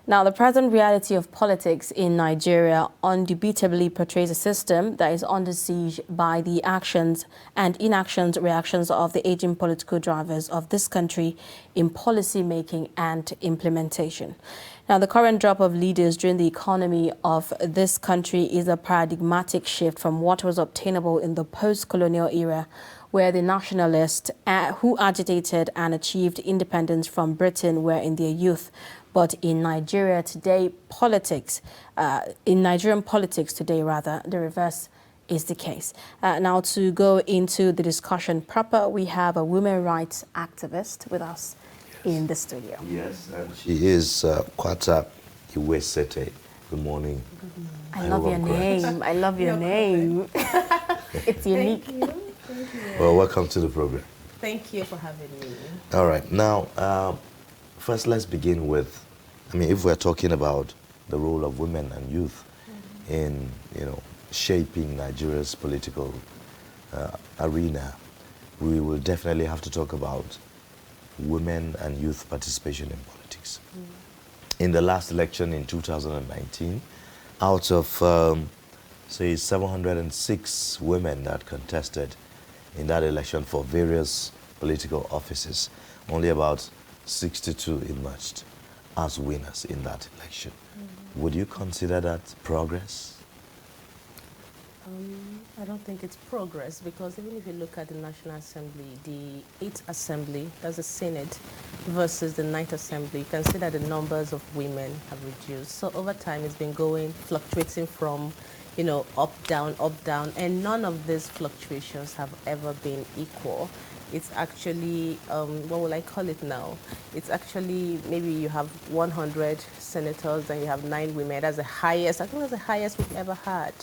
Now, the present reality of politics in Nigeria undebatably portrays a system that is under siege by the actions and inactions reactions of the aging political drivers of this country in policy making and implementation. Now, the current drop of leaders during the economy of this country is a paradigmatic shift from what was obtainable in the post-colonial era, where the nationalists who agitated and achieved independence from Britain were in their youth. But in Nigeria today, Nigerian politics today, the reverse is the case. Now, to go into the discussion proper, we have a women rights activist with us in the studio. Yes, and she is Kwata Iwesete. Good morning. I love your name. I love your name. It's unique. Thank you. Thank you. Well, welcome to the program. Thank you for having me. All right. Now, first, let's begin with, if we're talking about the role of women and youth in, shaping Nigeria's political arena, we will definitely have to talk about women and youth participation in politics. In the last election in 2019, out of, say, 706 women that contested in that election for various political offices, only about 62 emerged as winners in that election. Would you consider that progress? I don't think it's progress, because even if you look at the National Assembly, the 8th Assembly, that's the Senate, versus the 9th Assembly, you can see that the numbers of women have reduced. So over time, it's been fluctuating from, up, down, and none of these fluctuations have ever been equal. It's actually, what will I call it now? It's actually, maybe you have 100 senators and you have 9 women. That's the highest, I think that's the highest we've ever had.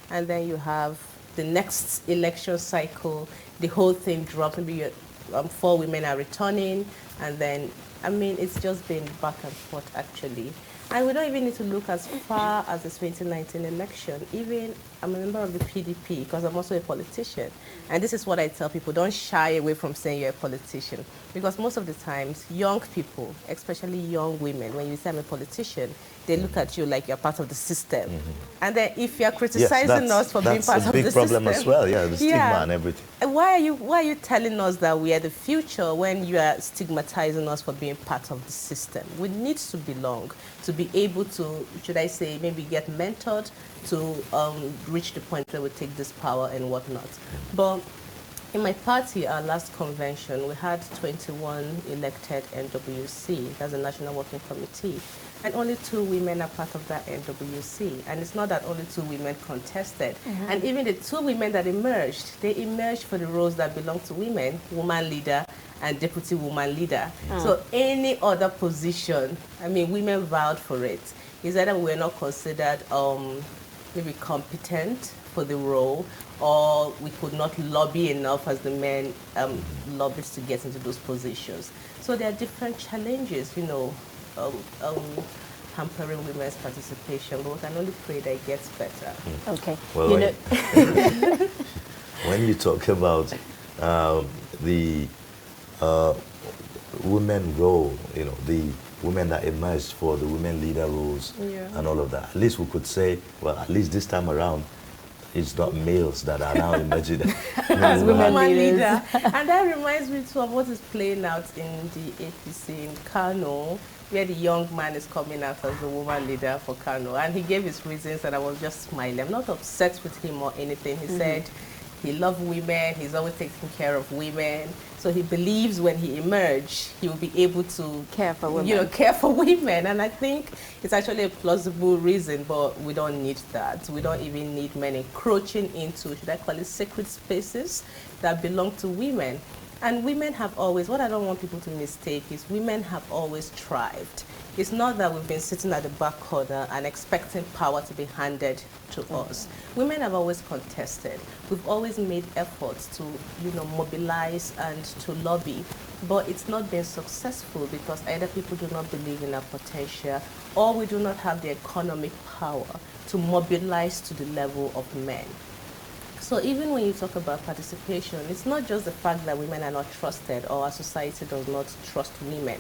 And then you have the next election cycle, the whole thing drops. Maybe 4 women are returning, and then, it's just been back and forth, actually. And we don't even need to look as far as the 2019 election. Even, I'm a member of the PDP, because I'm also a politician. And this is what I tell people: don't shy away from saying you're a politician. Because most of the times, young people, especially young women, when you say I'm a politician, they look at you like you're part of the system. And then if you're criticizing us for being part of the system... That's a big problem as well, the stigma and everything. And why are you telling us that we are the future when you are stigmatizing us for being part of the system? We need to belong, to be able to, should I say, maybe get mentored to reach the point where we take this power and whatnot. But in my party, our last convention, we had 21 elected NWC, that's the National Working Committee, and only 2 women are part of that NWC. And it's not that only 2 women contested. And even the 2 women that emerged, they emerged for the roles that belong to women, woman leader and deputy woman leader. So any other position, women vowed for it. It's either we're not considered maybe competent for the role, or we could not lobby enough as the men lobbied to get into those positions. So there are different challenges, hampering women's participation, but we can only pray that it gets better. Okay. Well, when you talk about the women role, the women that emerged for the women leader roles and all of that, at least we could say, well, at least this time around, it's not males that are now emerging as women leaders. And that reminds me too of what is playing out in the APC in Kano, where the young man is coming out as the woman leader for Kano. And he gave his reasons, and I was just smiling. I'm not upset with him or anything. He said he loves women, he's always taking care of women. So he believes when he emerges, he will be able to care for women. Care for women. And I think it's actually a plausible reason, but we don't need that. We don't even need men encroaching into, should I call it, sacred spaces that belong to women. And women have always, what I don't want people to mistake is women have always thrived. It's not that we've been sitting at the back corner and expecting power to be handed to us. Women have always contested. We've always made efforts to, mobilize and to lobby, but it's not been successful because either people do not believe in our potential, or we do not have the economic power to mobilize to the level of men. So even when you talk about participation, it's not just the fact that women are not trusted or our society does not trust women.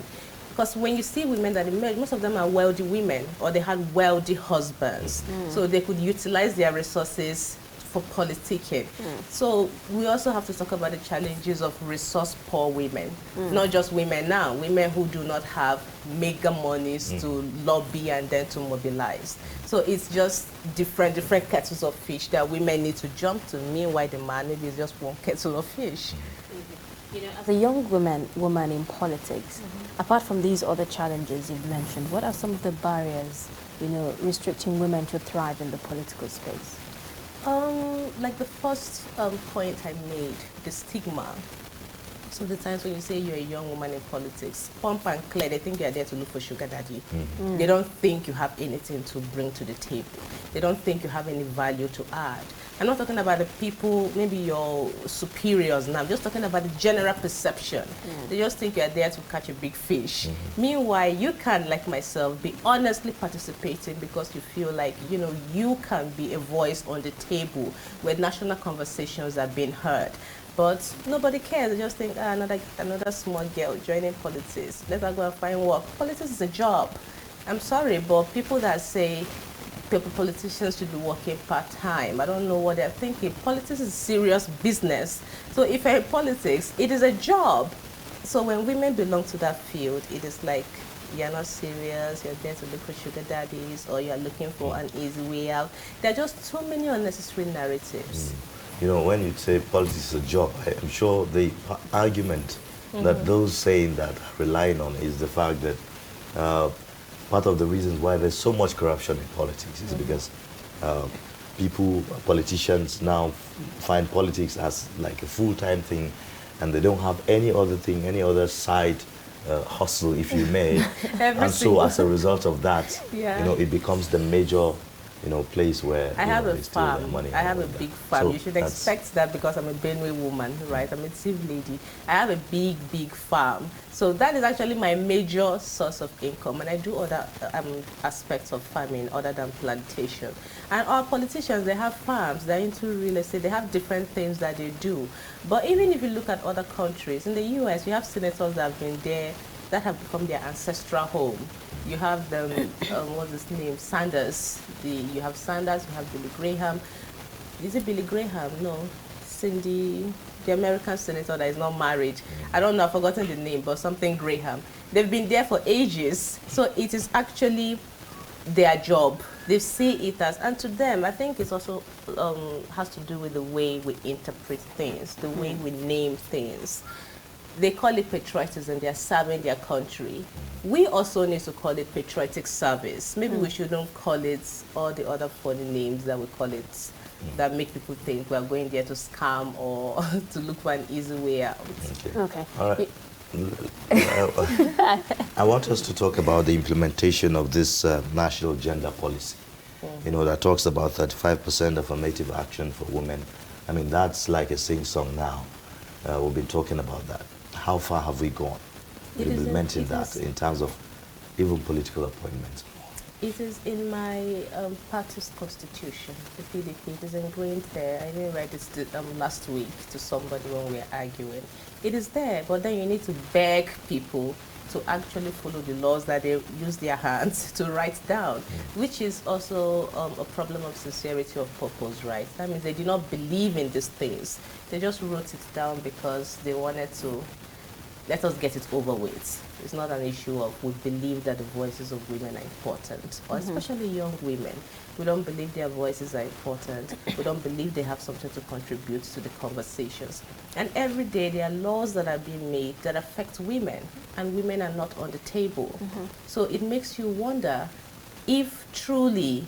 Because when you see women that emerge, most of them are wealthy women, or they had wealthy husbands, so they could utilize their resources for politicking. So we also have to talk about the challenges of resource-poor women, not just women now, women who do not have mega monies to lobby and then to mobilize. So it's just different kettles of fish that women need to jump to. Meanwhile, the man maybe is just one kettle of fish. You know, as a young woman in politics, apart from these other challenges you've mentioned, what are some of the barriers, you know, restricting women to thrive in the political space? Like the first point I made, the stigma. Some of the times when you say you're a young woman in politics, pump and clear, they think you're there to look for sugar daddy. They don't think you have anything to bring to the table. They don't think you have any value to add. I'm not talking about the people, maybe your superiors now. I'm just talking about the general perception. They just think you're there to catch a big fish. Meanwhile, you can, like myself, be honestly participating because you feel like, you know, you can be a voice on the table where national conversations are being heard. But nobody cares. They just think, another small girl joining politics. Let her go and find work. Politics is a job. I'm sorry, but people that say politicians should be working part-time, I don't know what they're thinking. Politics is serious business. So if you're in politics, it is a job. So when women belong to that field, it is like, you're not serious, you're there to look for sugar daddies, or you're looking for an easy way out. There are just so many unnecessary narratives. You know, when you say politics is a job, I'm sure the argument that those saying that are relying on is the fact that part of the reasons why there's so much corruption in politics is because politicians now find politics as like a full-time thing, and they don't have any other thing, any other side hustle, if you may. And so as a result of that, you know, it becomes the major, you know, place where I have a they steal their farm. money. I have a big farm. So you should expect that because I'm a Benue woman, right? I'm a Tiv lady. I have a big farm. So that is actually my major source of income. And I do other aspects of farming other than plantation. And our politicians, they have farms. They're into real estate. They have different things that they do. But even if you look at other countries, in the US, you have senators that have been there, that have become their ancestral home. You have the, what's his name, Sanders. You have Sanders, you have Billy Graham. Is it Billy Graham? No. Cindy, the American senator that is not married. I don't know, I've forgotten the name, but something Graham. They've been there for ages. So it is actually their job. They see it as, and to them, I think it also has to do with the way we interpret things, the way we name things. They call it patriotism, they're serving their country. We also need to call it patriotic service. Maybe we shouldn't call it all the other funny names that we call it, that make people think we're going there to scam or to look for an easy way out. Okay. All right. I want us to talk about the implementation of this national gender policy. You know, that talks about 35% affirmative action for women. I mean, that's like a sing-song now. We've been talking about that. How far have we gone with implementing that in terms of even political appointments? It is in my party's constitution, the PDP. It is ingrained there. I didn't write this last week to somebody when we were arguing. It is there, but then you need to beg people to actually follow the laws that they use their hands to write down, which is also a problem of sincerity of purpose, right? That means they did not believe in these things. They just wrote it down because they wanted to let us get it over with. It's not an issue of we believe that the voices of women are important, or especially young women. We don't believe their voices are important. We don't believe they have something to contribute to the conversations. And every day there are laws that are being made that affect women, and women are not on the table. So it makes you wonder if truly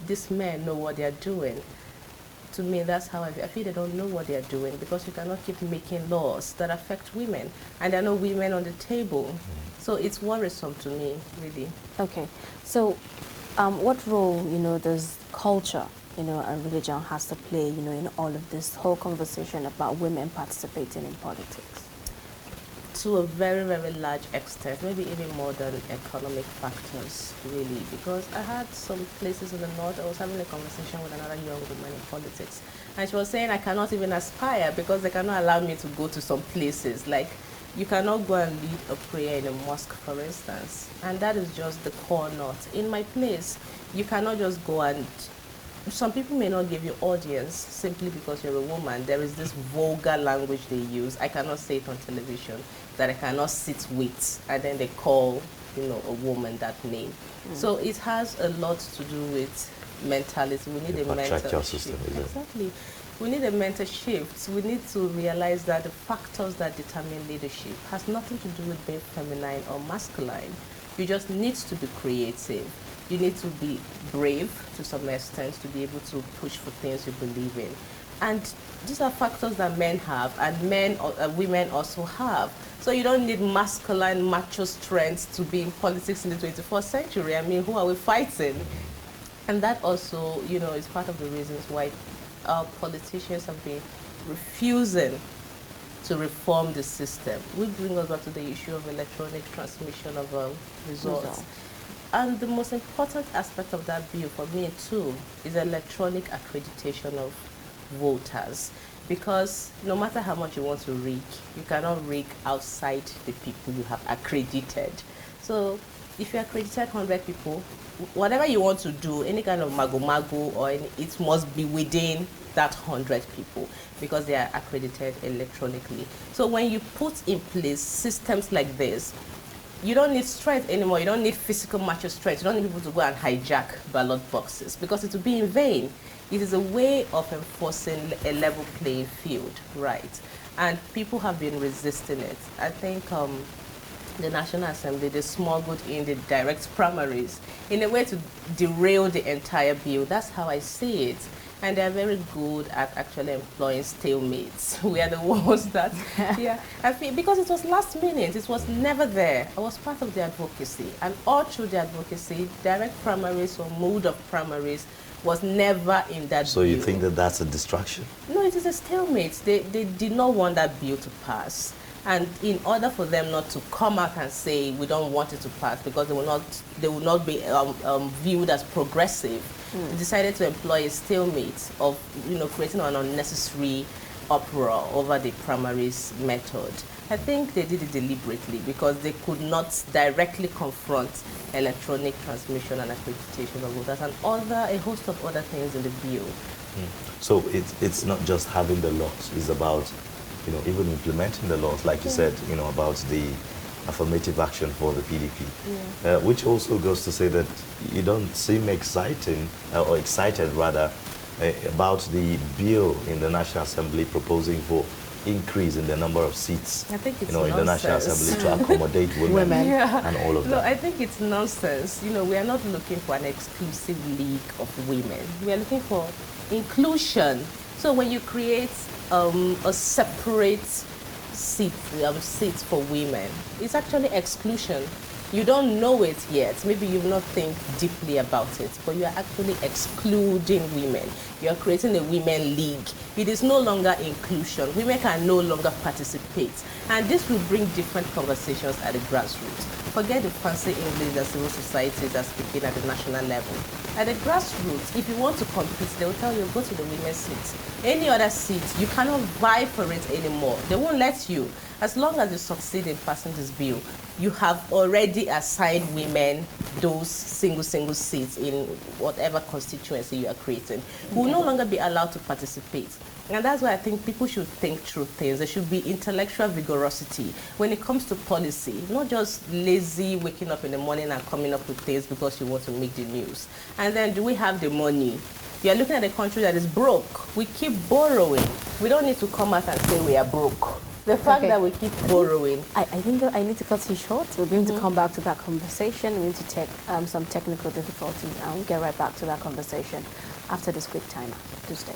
these men know what they're doing. To me, that's how I feel they don't know what they're doing, because you cannot keep making laws that affect women, and there are no women on the table. So it's worrisome to me, really. Okay. So what role, you know, does culture, you know, and religion has to play, you know, in all of this whole conversation about women participating in politics? To a very, very large extent, maybe even more than economic factors, really. Because I had some places in the north, I was having a conversation with another young woman in politics, and she was saying I cannot even aspire because they cannot allow me to go to some places. Like, You cannot go and lead a prayer in a mosque, for instance. And that is just the core knot. In my place, you cannot just go and some people may not give you audience simply because you're a woman. There is this vulgar language they use. I cannot say it on television, that I cannot sit with, and then they call, a woman that name. So it has a lot to do with mentality. We need a mental system, shift. Exactly. We need a mental shift. We need to realize that the factors that determine leadership has nothing to do with being feminine or masculine. You just need to be creative. You need to be brave to some extent to be able to push for things you believe in. And these are factors that men have, and women also have. So you don't need masculine, macho strength to be in politics in the 21st century. I mean, who are we fighting? And that also, is part of the reasons why our politicians have been refusing to reform the system. We bring us back to the issue of electronic transmission of results. And the most important aspect of that bill for me too is electronic accreditation of voters. Because no matter how much you want to rig, you cannot rig outside the people you have accredited. So if you accredited 100 people, whatever you want to do, any kind of mago-mago or it must be within that 100 people because they are accredited electronically. So when you put in place systems like this, you don't need strength anymore. You don't need physical macho strength. You don't need people to go and hijack ballot boxes because it will be in vain. It is a way of enforcing a level playing field, right? And people have been resisting it. I think the National Assembly, they smuggled in the direct primaries in a way to derail the entire bill. That's how I see it. And they're very good at actually employing stalemates. We are the ones that, I feel, because it was last minute, it was never there. I was part of the advocacy. And all through the advocacy, direct primaries or mode of primaries was never in that So bill. you think that that's a distraction? No, it is a stalemate. They did not want that bill to pass. And in order for them not to come out and say we don't want it to pass because they will not be viewed as progressive, they decided to employ a stalemate of creating an unnecessary uproar over the primaries method. I think they did it deliberately because they could not directly confront electronic transmission and accreditation of voters and a host of other things in the bill. So it's not just having the laws, it's about even implementing the laws, like you said, about the affirmative action for the PDP, which also goes to say that you don't seem excited rather, about the bill in the National Assembly proposing for increase in the number of seats, I think it's in the National Assembly to accommodate women and all of that. No, I think it's nonsense. We are not looking for an exclusive league of women. We are looking for inclusion. So when you create a separate seat for women, it's actually exclusion. You don't know it yet. Maybe you've not think deeply about it, but you are actually excluding women. You are creating a women league. It is no longer inclusion. Women can no longer participate. And this will bring different conversations at the grassroots. Forget the fancy English that civil societies are speaking at the national level. At the grassroots, if you want to compete, they will tell you, go to the women's seat. Any other seat, you cannot vie for it anymore. They won't let you. As long as you succeed in passing this bill, you have already assigned women those single seats in whatever constituency you are creating. Who will no longer be allowed to participate. And that's why I think people should think through things. There should be intellectual vigorosity when it comes to policy, not just lazy waking up in the morning and coming up with things because you want to make the news. And then, do we have the money? You are looking at a country that is broke. We keep borrowing. We don't need to come out and say we are broke. The fact that we keep borrowing. I think that I need to cut you short. We're going to come back to that conversation. We need to take some technical difficulties and we'll get right back to that conversation after this quick timer. Do stay.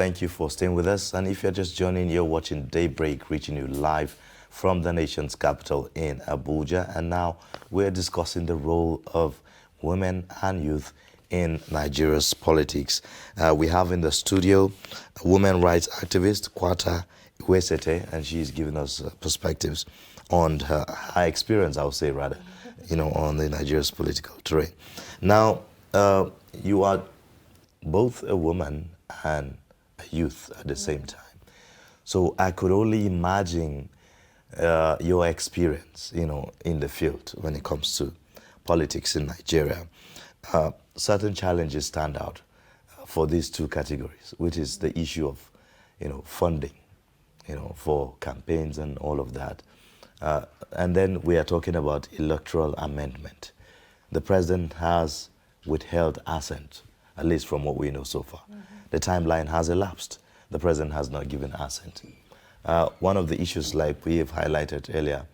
thank you for staying with us. And if you're just joining, you're watching Daybreak, reaching you live from the nation's capital in Abuja. And now we're discussing the role of women and youth in Nigeria's politics. We have in the studio a women rights activist, Kwata Iwesete, and she's giving us perspectives on her experience, I would say rather, on the Nigeria's political terrain. Now, you are both a woman and a youth at the same time. So I could only imagine your experience, in the field when it comes to politics in Nigeria. Certain challenges stand out for these two categories, which is the issue of, funding, for campaigns and all of that. And then we are talking about electoral amendment. The president has withheld assent, at least from what we know so far. The timeline has elapsed. The president has not given assent. One of the issues, like we have highlighted earlier,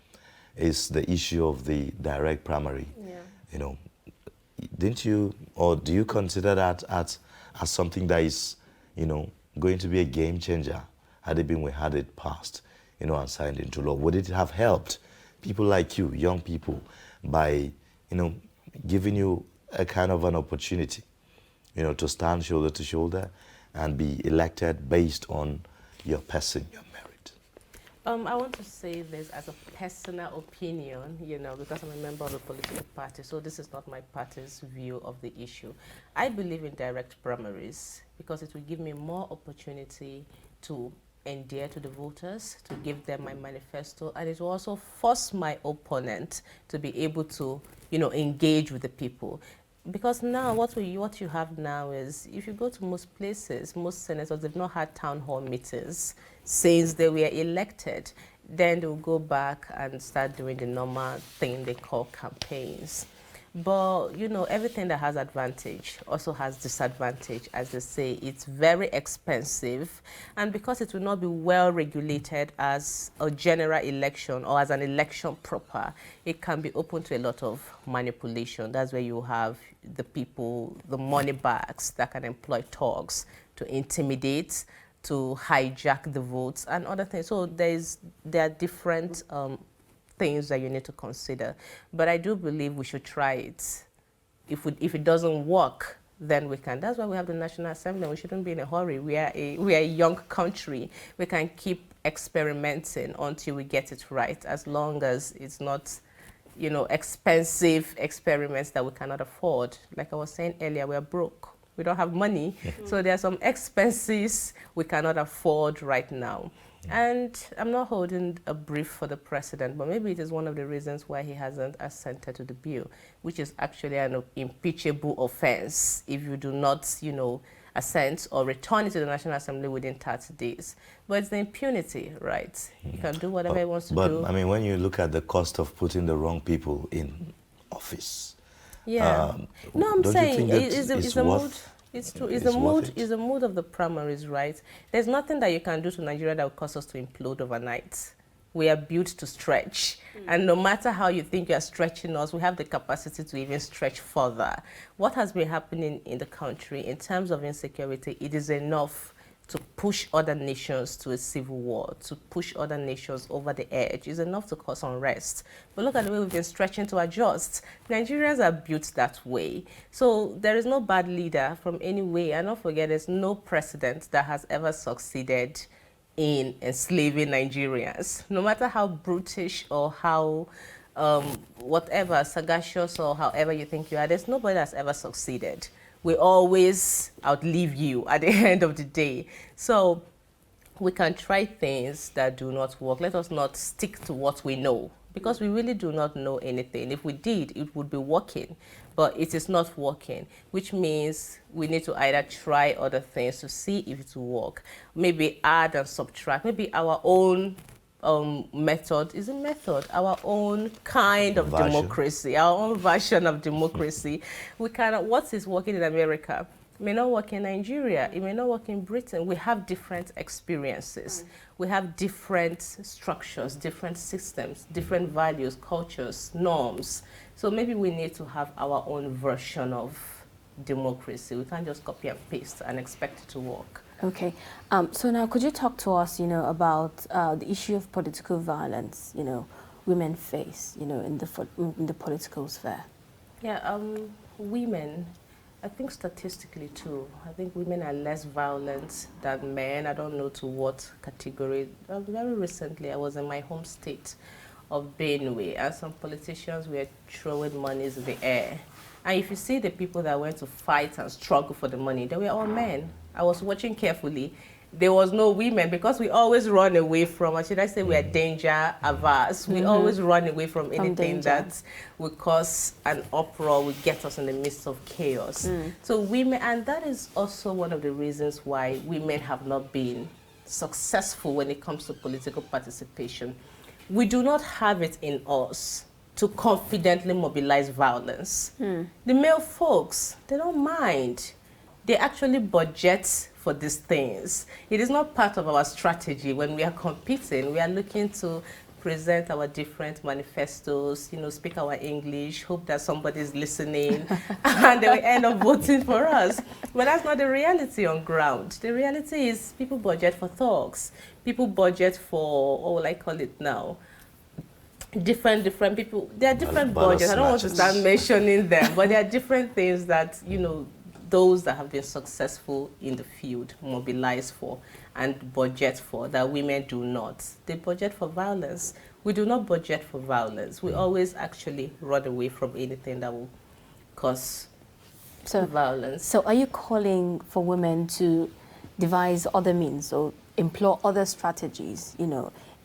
is the issue of the direct primary. Yeah. Didn't you, or do you consider that as something that is, going to be a game changer had it passed, and signed into law? Would it have helped people like you, young people, by, giving you a kind of an opportunity, to stand shoulder to shoulder and be elected based on your person, your merit? I want to say this as a personal opinion, because I'm a member of a political party, so this is not my party's view of the issue. I believe in direct primaries because it will give me more opportunity to endear to the voters, to give them my manifesto, and it will also force my opponent to be able to, engage with the people. Because now what you have now is, if you go to most places, most senators, they've not had town hall meetings since they were elected. Then they'll go back and start doing the normal thing they call campaigns. But, everything that has advantage also has disadvantage. As they say, it's very expensive. And because it will not be well regulated as a general election or as an election proper, it can be open to a lot of manipulation. That's where you have the people, the money bags that can employ thugs to intimidate, to hijack the votes and other things. So there are different things that you need to consider. But I do believe we should try it. If it doesn't work, then we can. That's why we have the National Assembly. We shouldn't be in a hurry. We are a young country. We can keep experimenting until we get it right, as long as it's not, expensive experiments that we cannot afford. Like I was saying earlier, we're broke. We don't have money. So there are some expenses we cannot afford right now. And I'm not holding a brief for the president, but maybe it is one of the reasons why he hasn't assented to the bill, which is actually an impeachable offense if you do not, assent or return it to the National Assembly within 30 days. But it's the impunity, right? You can do whatever he wants to do. But, when you look at the cost of putting the wrong people in office, yeah. No, I'm saying it's the mood. It's the mood of the primaries, right? There's nothing that you can do to Nigeria that will cause us to implode overnight. We are built to stretch. And no matter how you think you are stretching us, we have the capacity to even stretch further. What has been happening in the country in terms of insecurity, it is enough to push other nations to a civil war, to push other nations over the edge, is enough to cause unrest. But look at the way we've been stretching to adjust. Nigerians are built that way. So there is no bad leader from any way. And don't forget, there's no precedent that has ever succeeded in enslaving Nigerians. No matter how brutish or how whatever, sagacious or however you think you are, there's nobody that's ever succeeded. We always outlive you at the end of the day. So we can try things that do not work. Let us not stick to what we know, because we really do not know anything. If we did, it would be working, but it is not working, which means we need to either try other things to see if it will work. Maybe add and subtract. Maybe our own method is a method, our own kind of democracy, our own version of democracy. We cannot, what is working in America may not work in Nigeria, it may not work in Britain. We have different experiences. We have different structures, different systems, different values, cultures, norms. So maybe we need to have our own version of democracy. We can't just copy and paste and expect it to work. Okay. So now could you talk to us, about the issue of political violence, women face, in the political sphere? Yeah, women, I think statistically too, I think women are less violent than men. I don't know to what category. Very recently, I was in my home state of Benue, and some politicians were throwing monies in the air. And if you see the people that went to fight and struggle for the money, they were all men. I was watching carefully. There was no women because we always run away from, or should I say we are danger averse. We always run away from anything that would cause an uproar, would get us in the midst of chaos. So women, and that is also one of the reasons why women have not been successful when it comes to political participation. We do not have it in us to confidently mobilize violence. The male folks, they don't mind. They actually budget for these things. It is not part of our strategy when we are competing. We are looking to present our different manifestos, speak our English, hope that somebody's listening, and they will end up voting for us. But that's not the reality on ground. The reality is people budget for thugs. People budget for, what will I call it now? Different people. There are different budgets. I don't want to start mentioning them, but there are different things that, those that have been successful in the field mobilize for and budget for that women do not. They budget for violence. We do not budget for violence. We always actually run away from anything that will cause violence. So are you calling for women to devise other means or employ other strategies,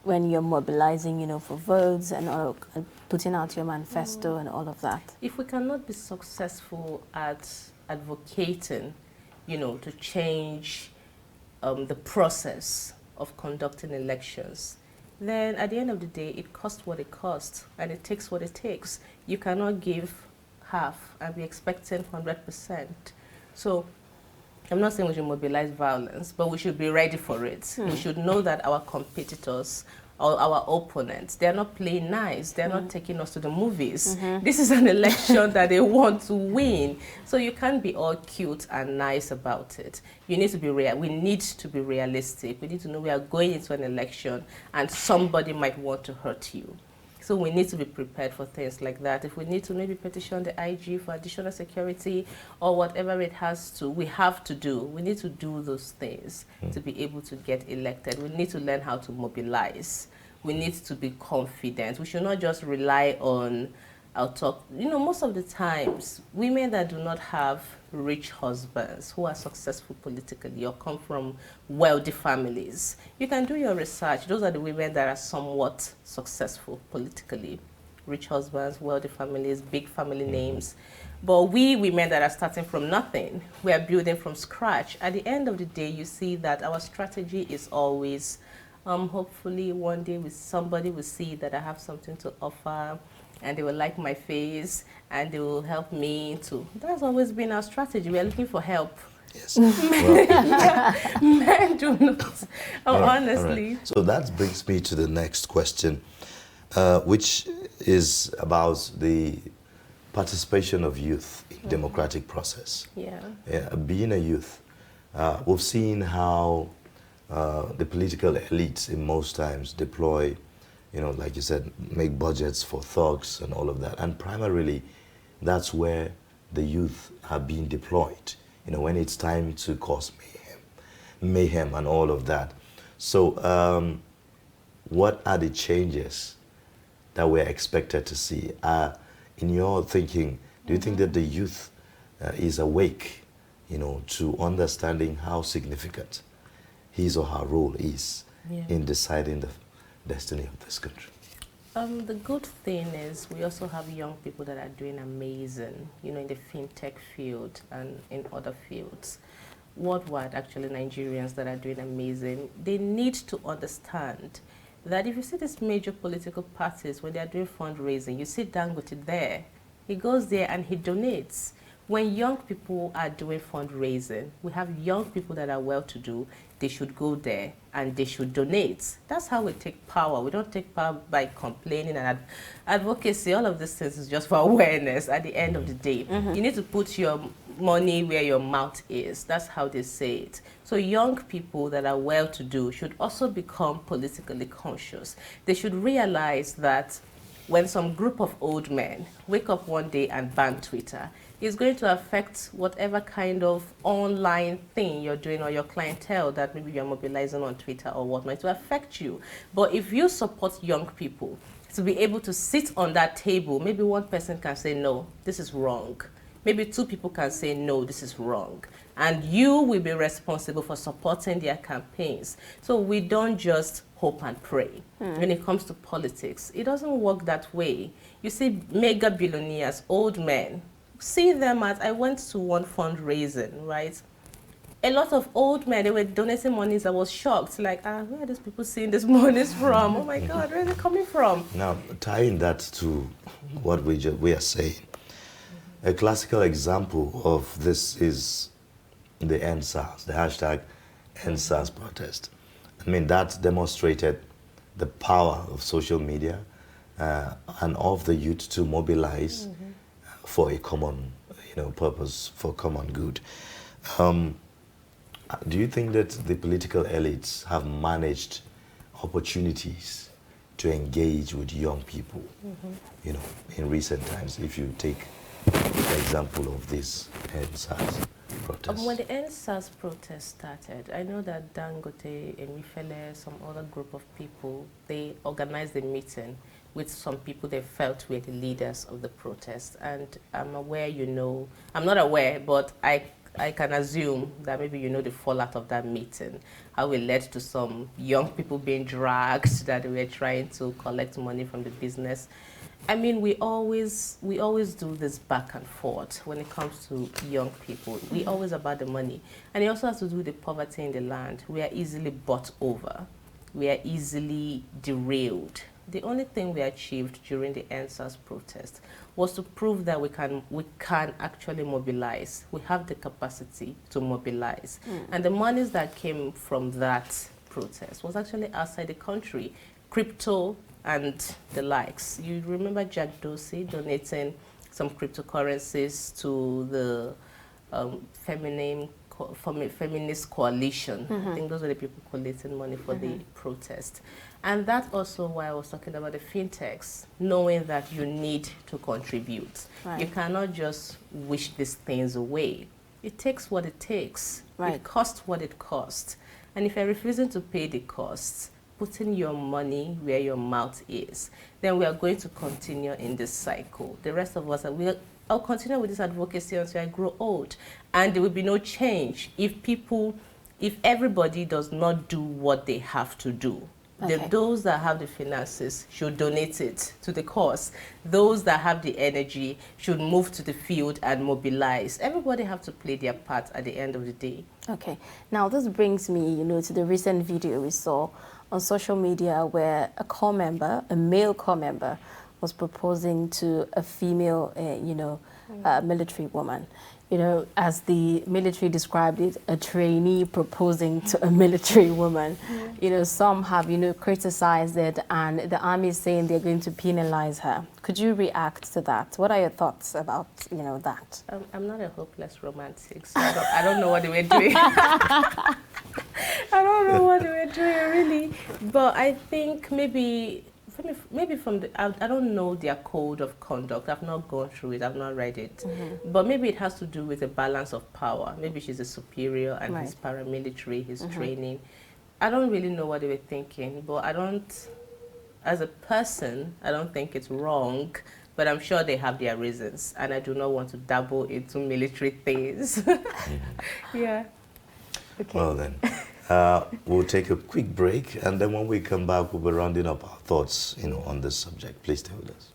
when you're mobilizing, for votes and putting out your manifesto and all of that? If we cannot be successful at advocating, to change the process of conducting elections, then at the end of the day, it costs what it costs and it takes what it takes. You cannot give half and be expecting 100%. So I'm not saying we should mobilize violence, but we should be ready for it. We should know that our competitors or our opponents, they're not playing nice. They're not taking us to the movies. This is an election that they want to win. So you can't be all cute and nice about it. You need to be real. We need to be realistic. We need to know we are going into an election and somebody might want to hurt you. So we need to be prepared for things like that. If we need to maybe petition the IG for additional security or whatever it has to, we have to do. We need to do those things to be able to get elected. We need to learn how to mobilize. We need to be confident. We should not just rely on our talk. Most of the times, women that do not have rich husbands who are successful politically or come from wealthy families, you can do your research. Those are the women that are somewhat successful politically. Rich husbands, wealthy families, big family names. But we women that are starting from nothing, we are building from scratch. At the end of the day, you see that our strategy is always, hopefully one day somebody will see that I have something to offer, and they will like my face, and they will help me to. That's always been our strategy. We are looking for help. Yes. Well, men do not, honestly. Right. So that brings me to the next question, which is about the participation of youth in democratic process. Yeah. Being a youth, we've seen how the political elites in most times deploy, like you said, make budgets for thugs and all of that. And primarily, that's where the youth are being deployed, when it's time to cause mayhem and all of that. So what are the changes that we're expected to see? In your thinking, do you think that the youth is awake, to understanding how significant his or her role is in deciding the destiny of this country? The good thing is we also have young people that are doing amazing, in the fintech field and in other fields. Worldwide, actually, Nigerians that are doing amazing. They need to understand that if you see these major political parties, when they are doing fundraising, you see Dangote there. He goes there and he donates. when young people are doing fundraising, we have young people that are well-to-do, they should go there and they should donate. That's how we take power. We don't take power by complaining and advocacy. All of these things is just for awareness at the end of the day. You need to put your money where your mouth is. That's how they say it. So young people that are well-to-do should also become politically conscious. They should realize that when some group of old men wake up one day and ban Twitter, it's going to affect whatever kind of online thing you're doing or your clientele that maybe you're mobilizing on Twitter or whatnot. It will affect you. But if you support young people to be able to sit on that table, maybe one person can say, no, this is wrong. Maybe two people can say, no, this is wrong. And you will be responsible for supporting their campaigns. So we don't just hope and pray. When it comes to politics, it doesn't work that way. You see mega billionaires, old men, see them at, I went to one fundraising, right? A lot of old men, they were donating monies. I was shocked, like, where are these people seeing this monies from? Oh my God, where are they coming from? Now, tying that to what we are saying, a classical example of this is the EndSARS, the hashtag EndSARS protest. I mean, that demonstrated the power of social media and of the youth to mobilize for a common, purpose, for common good. Do you think that the political elites have managed opportunities to engage with young people, in recent times, if you take the example of this EndSARS protest? When the EndSARS protest started, I know that Dangote, Emifele, some other group of people, they organized a meeting with some people they felt were the leaders of the protest. And I'm aware, I'm not aware, but I can assume that maybe the fallout of that meeting, how it led to some young people being dragged, that they were trying to collect money from the business. I mean, we always do this back and forth when it comes to young people. We always about the money. And it also has to do with the poverty in the land. We are easily bought over. We are easily derailed. The only thing we achieved during the EndSARS protest was to prove that we can actually mobilize. We have the capacity to mobilize. And the monies that came from that protest was actually outside the country. Crypto and the likes. You remember Jack Dorsey donating some cryptocurrencies to the feminist coalition. I think those are the people collating money for the protest. And that's also why I was talking about the fintechs, knowing that you need to contribute. Right. You cannot just wish these things away. It takes what it takes. Right. It costs what it costs. And if you're refusing to pay the costs, putting your money where your mouth is, then we are going to continue in this cycle. The rest of us, I'll continue with this advocacy until I grow old. And there will be no change if everybody does not do what they have to do. Okay. Those that have the finances should donate it to the cause. Those that have the energy should move to the field and mobilize. Everybody have to play their part at the end of the day. Okay. Now this brings me, to the recent video we saw on social media where a male corps member, was proposing to a female, military woman. As the military described it, a trainee proposing to a military woman. Some have, criticized it, and the army is saying they're going to penalize her. Could you react to that? What are your thoughts about, that? I'm not a hopeless romantic, so I don't know what they were doing. I don't know what they were doing, really. But I think maybe from I don't know their code of conduct. I've not gone through it. I've not read it. But maybe it has to do with a balance of power. Maybe she's a superior and he's paramilitary, he's training. I don't really know what they were thinking, but as a person, I don't think it's wrong, but I'm sure they have their reasons, and I do not want to dabble into military things. Yeah. Okay. Well then. We'll take a quick break, and then when we come back, we'll be rounding up our thoughts, on this subject. Please stay with us.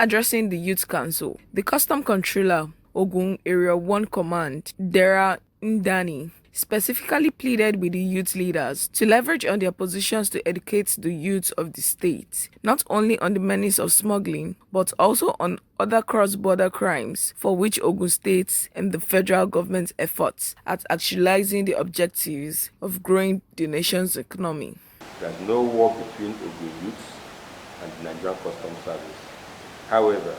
addressing the Youth Council, the Custom Controller, Ogun Area 1 Command, Dera Ndani, specifically pleaded with the youth leaders to leverage on their positions to educate the youth of the state, not only on the menace of smuggling, but also on other cross-border crimes for which Ogun State and the federal government's efforts at actualizing the objectives of growing the nation's economy. There's no war between Ogun youths and the Nigerian Customs Service. However,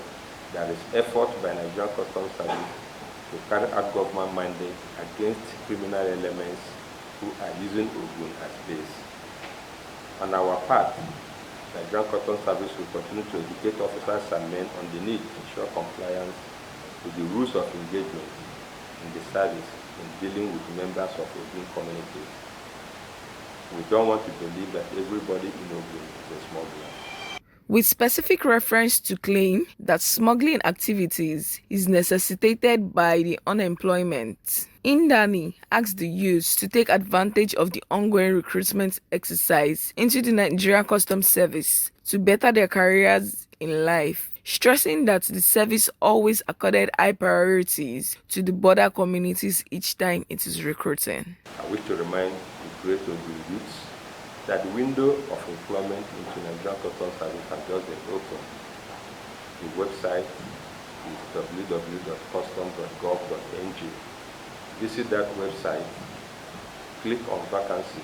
there is effort by Nigerian Customs Service to carry out government mandate against criminal elements who are using Ogun as base. On our part, the Nigerian Customs Service will continue to educate officers and men on the need to ensure compliance with the rules of engagement in the service in dealing with members of Ogun communities. We don't want to believe that everybody in Ogun is a smuggler. With specific reference to claim that smuggling activities is necessitated by the unemployment, Ndani asked the youths to take advantage of the ongoing recruitment exercise into the Nigerian Customs Service to better their careers in life, stressing that the service always accorded high priorities to the border communities each time it is recruiting. I wish to remind the great Ogun youths that the window of employment into Nigerian Customs Service has just been opened. The website is www.custom.gov.ng. Visit that website, click on vacancy,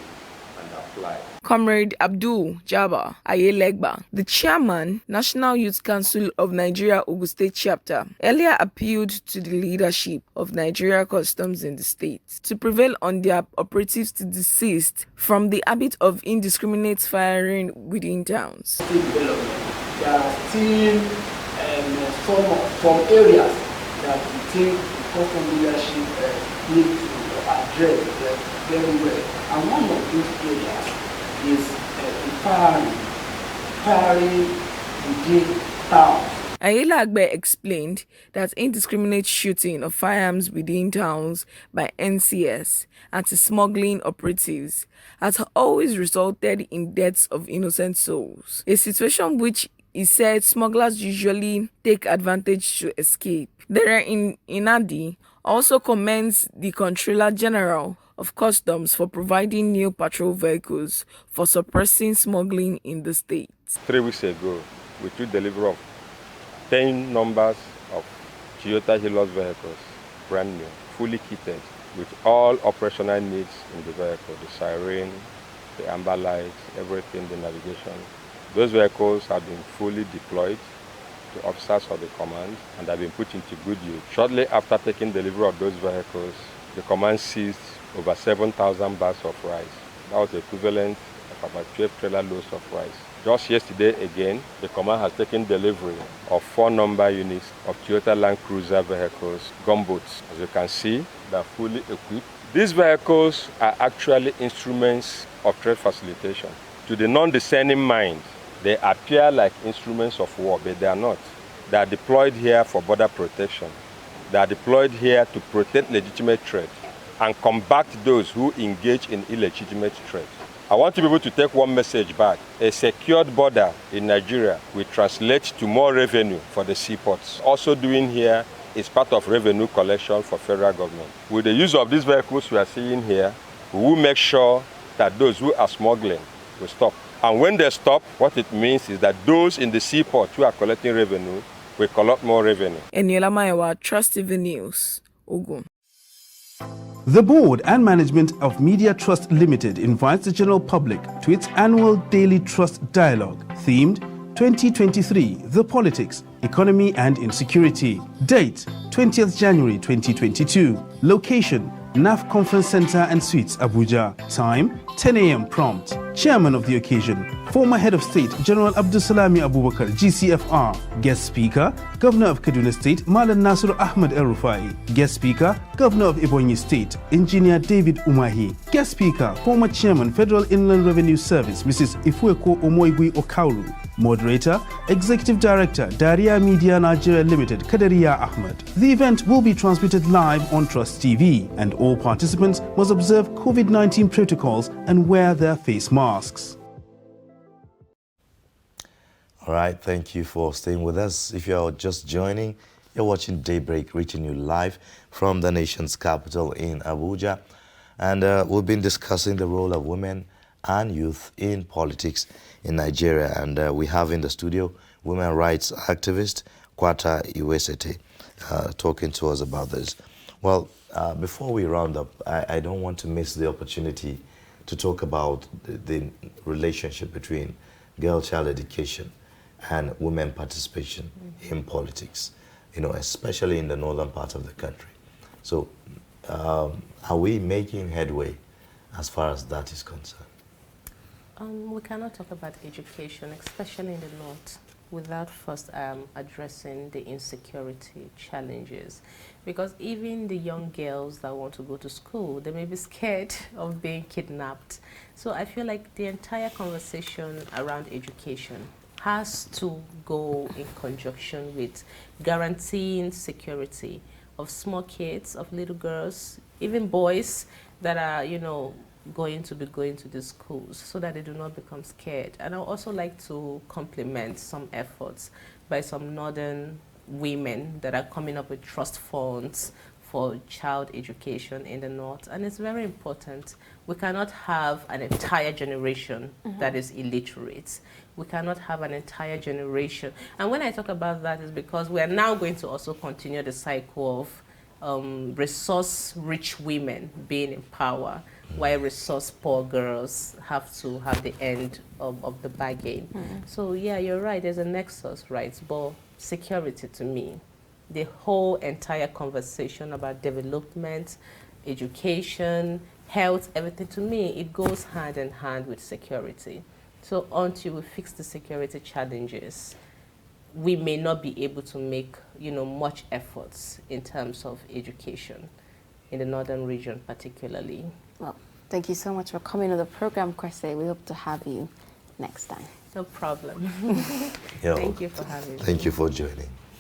and apply. Comrade Abdul Jabbar Ayelegba, the chairman, National Youth Council of Nigeria Ogun State Chapter, earlier appealed to the leadership of Nigeria Customs in the state to prevail on their operatives to desist from the habit of indiscriminate firing within towns. There are still some areas that we think the custom leadership need to address very well. And one of these areas is firing within towns. Ayelegba explained that indiscriminate shooting of firearms within towns by NCS anti-smuggling operatives has always resulted in deaths of innocent souls, a situation which he said smugglers usually take advantage to escape. Dera Ndani also commends the Controller General of Customs for providing new patrol vehicles for suppressing smuggling in the state. 3 weeks ago, we took delivery of 10 numbers of Toyota Hilux vehicles, brand new, fully kitted, with all operational needs in the vehicle, the siren, the amber lights, everything, the navigation. Those vehicles have been fully deployed to officers of the command and have been put into good use. Shortly after taking delivery of those vehicles, the command seized over 7,000 bags of rice. That was equivalent of about 12 trailer loads of rice. Just yesterday again, the command has taken delivery of 4 number units of Toyota Land Cruiser vehicles, gunboats. As you can see, they are fully equipped. These vehicles are actually instruments of trade facilitation. To the non-discerning mind, they appear like instruments of war, but they are not. They are deployed here for border protection. They are deployed here to protect legitimate trade and combat those who engage in illegitimate trade. I want to be able to take one message back. A secured border in Nigeria will translate to more revenue for the seaports. Also doing here is part of revenue collection for federal government. With the use of these vehicles we are seeing here, we will make sure that those who are smuggling will stop. And when they stop, what it means is that those in the seaport who are collecting revenue will collect more revenue. Eniola Maiwa, TrustTV News, Ogun. The board and management of Media Trust Limited invites the general public to its annual Daily Trust Dialogue, themed 2023, The Politics, Economy and Insecurity. Date, 20th January 2022. Location, NAF Conference Center and Suites, Abuja. Time, 10 a.m. prompt. Chairman of the occasion, former Head of State, General Abdulsalami Abubakar, GCFR. Guest Speaker, Governor of Kaduna State, Malam Nasiru Ahmed El-Rufai. Guest Speaker, Governor of Ebonyi State, Engineer David Umahi. Guest Speaker, former Chairman, Federal Inland Revenue Service, Mrs. Ifueko Omoigui Okauru. Moderator, Executive Director, Daria Media Nigeria Limited, Kadaria Ahmed. The event will be transmitted live on TrustTV, and all participants must observe COVID-19 protocols and wear their face masks. All right, thank you for staying with us. If you're just joining, you're watching Daybreak, reaching you live from the nation's capital in Abuja. And we've been discussing the role of women and youth in politics in Nigeria. And we have in the studio women rights activist Kwata Iwesete talking to us about this. Well, before we round up, I don't want to miss the opportunity to talk about the relationship between girl-child education and women participation in politics, you know, especially in the northern part of the country. So are we making headway as far as that is concerned? We cannot talk about education, especially in the north, without first addressing the insecurity challenges. Because even the young girls that want to go to school, they may be scared of being kidnapped. So I feel like the entire conversation around education has to go in conjunction with guaranteeing security of small kids, of little girls, even boys that are, you know, going to the schools, so that they do not become scared. And I would also like to compliment some efforts by some northern women that are coming up with trust funds for child education in the north. And it's very important. We cannot have an entire generation that is illiterate. We cannot have an entire generation. And when I talk about that, is because we are now going to also continue the cycle of resource-rich women being in power, while resource-poor girls have to have the end of the bargain. So yeah, you're right, there's a nexus, right? But security, to me, the whole entire conversation about development, education, health, everything, to me, it goes hand in hand with security. So until we fix the security challenges, we may not be able to make, you know, much efforts in terms of education in the northern region particularly. Well, thank you so much for coming on the program, Kwese. We hope to have you next time. No problem. Yeah. Thank you for having me. Thank you for joining.